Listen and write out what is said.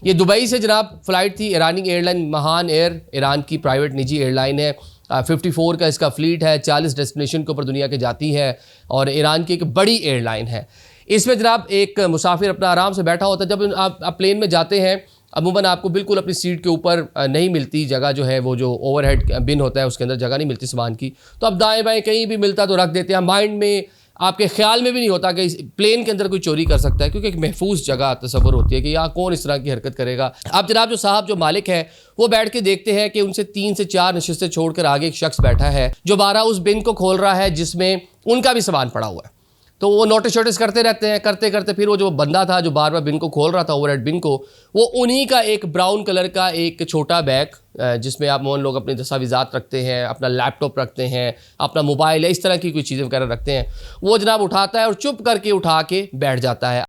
ये दुबई से जनाब फ़्लाइट थी। ईरानी एयरलाइन महान एयर ईरान की प्राइवेट निजी एयरलाइन है। 54 का इसका फ्लीट है, 40 डेस्टिनेशन के ऊपर दुनिया के जाती है और ईरान की एक बड़ी एयरलाइन है। इसमें जनाब एक मुसाफिर अपना आराम से बैठा होता है। जब आप प्लेन में जाते हैं अमूमन आपको बिल्कुल अपनी सीट के ऊपर नहीं मिलती जगह, जो है वो जो ओवरहेड बिन होता है उसके अंदर जगह नहीं मिलती सामान की, तो आप दाएं बाएं कहीं भी मिलता तो रख देते हैं। माइंड में आपके ख्याल में भी नहीं होता कि प्लेन के अंदर कोई चोरी कर सकता है, क्योंकि एक महफूज जगह तस्वर होती है कि यहाँ कौन इस तरह की हरकत करेगा। अब जनाब जो साहब जो मालिक है वो बैठ के देखते हैं कि उनसे 3 से 4 नशिस्तें छोड़कर आगे एक शख्स बैठा है जो 12 उस बिन को खोल रहा है जिसमें उनका भी सामान पड़ा हुआ है। तो वो नोटिस शोटिस करते रहते हैं, करते करते फिर वो जो बंदा था जो बार बार बिन को खोल रहा था ओवरहेड बिन को, वो उन्हीं का एक ब्राउन कलर का एक छोटा बैग जिसमें आप मोहन लोग अपने दस्तावेज़ात रखते हैं, अपना लैपटॉप रखते हैं, अपना मोबाइल है, इस तरह की कोई चीज़ें वगैरह रखते हैं, वो जनाब उठाता है और चुप करके उठा के बैठ जाता है।